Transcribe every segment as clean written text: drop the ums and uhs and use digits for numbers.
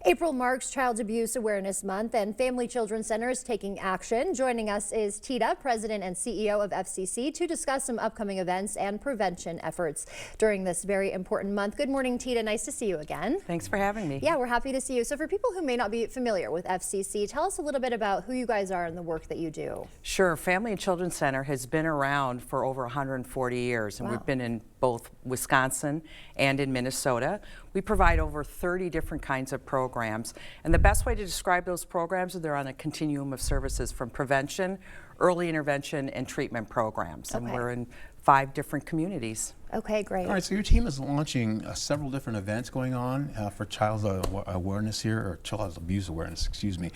April marks Child Abuse Awareness Month, and Family Children Center is taking action. Joining us is Tita, President and CEO of FCC, to discuss some upcoming events and prevention efforts during this very important month. Good morning, Tita. Nice to see you again. Thanks for having me. Yeah, we're happy to see you. So for people who may not be familiar with FCC, tell us a little bit about who you guys are and the work that you do. Sure. Family and Children Center has been around for over 140 years, and Wow. we've been in both Wisconsin and in Minnesota. We provide over 30 different kinds of programs, and the best way to describe those programs is they're on a continuum of services from prevention, early intervention, and treatment programs. And we're in 5 different communities. Okay, great. All right, so your team is launching several different events going on for child awareness here, or child abuse awareness, excuse me.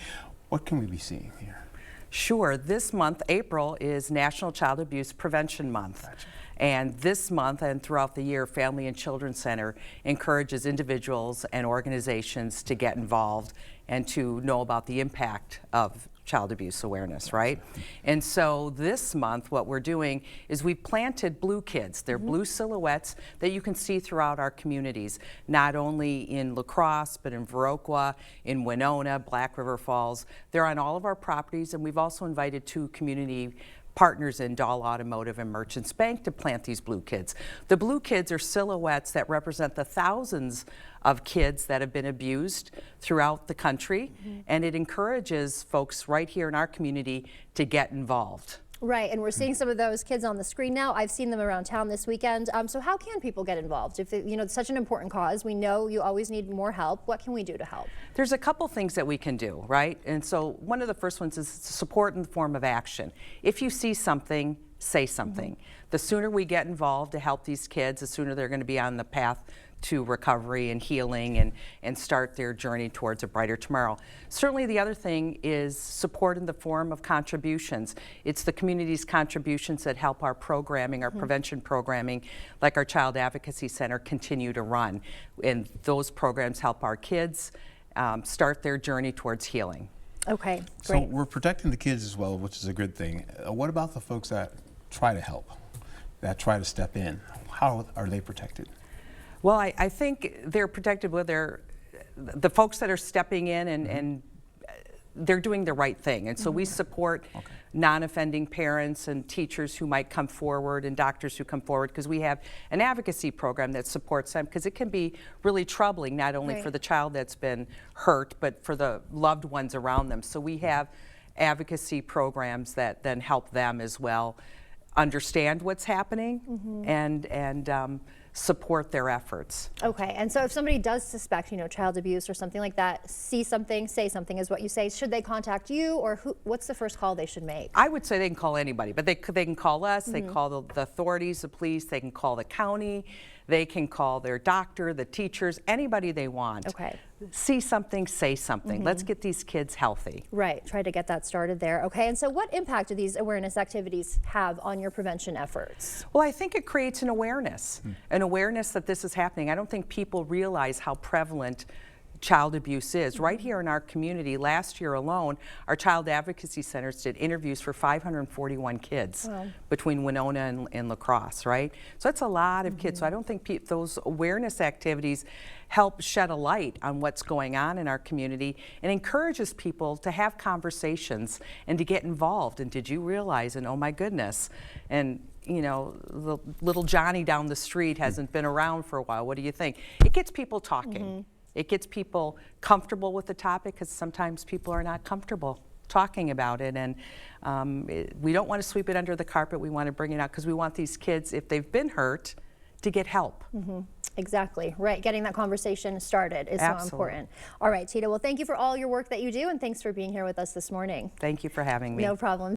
What can we be seeing here? Sure. This month, April, is National Child Abuse Prevention Month. Gotcha. And this month and throughout the year, Family and Children Center encourages individuals and organizations to get involved and to know about the impact of child abuse awareness, right? And so this month, what we're doing is we planted blue kids. They're blue silhouettes that you can see throughout our communities, not only in La Crosse, but in Viroqua, in Winona, Black River Falls. They're on all of our properties, and we've also invited 2 community partners in Dahl Automotive and Merchants Bank to plant these blue kids. The blue kids are silhouettes that represent the thousands of kids that have been abused throughout the country, and it encourages folks right here in our community to get involved. Right, and we're seeing some of those kids on the screen now. I've seen them around town this weekend. So how can people get involved? If it's such an important cause, we know you always need more help. What can we do to help? There's a couple things that we can do, right? And so one of the first ones is support in the form of action. If you see something, say something. The sooner we get involved to help these kids, the sooner they're going to be on the path to recovery and healing and start their journey towards a brighter tomorrow. Certainly the other thing is support in the form of contributions. It's the community's contributions that help our programming, our prevention programming, like our Child Advocacy Center, continue to run. And those programs help our kids start their journey towards healing. Okay, great. So we're protecting the kids as well, which is a good thing. What about the folks that try to help, that try to step in? How are they protected? Well, I think they're protected with the folks that are stepping in and they're doing the right thing. And so we support non-offending parents and teachers who might come forward and doctors who come forward, because we have an advocacy program that supports them, because it can be really troubling, not only for the child that's been hurt, but for the loved ones around them. So we have advocacy programs that then help them as well understand what's happening and support their efforts. Okay, and so if somebody does suspect, child abuse or something like that, see something, say something is what you say. Should they contact you, or what's the first call they should make? I would say they can call anybody, but they can call us, they can call the authorities, the police, they can call the county, they can call their doctor, the teachers, anybody they want. Okay. See something, say something. Let's get these kids healthy. Right, try to get that started there. Okay, and so what impact do these awareness activities have on your prevention efforts? Well, I think it creates an awareness that this is happening. I don't think people realize how prevalent child abuse is. Right here in our community, last year alone, our Child Advocacy Centers did interviews for 541 kids between Winona and La Crosse, right? So that's a lot of kids. So I don't think those awareness activities help shed a light on what's going on in our community and encourages people to have conversations and to get involved. And did you realize, and oh my goodness, and the little Johnny down the street hasn't been around for a while. What do you think? It gets people talking. It gets people comfortable with the topic, because sometimes people are not comfortable talking about it. And we don't want to sweep it under the carpet. We want to bring it out, because we want these kids, if they've been hurt, to get help. Exactly, right. Getting that conversation started is so important. All right, Tita, well, thank you for all your work that you do, and thanks for being here with us this morning. Thank you for having me. No problem.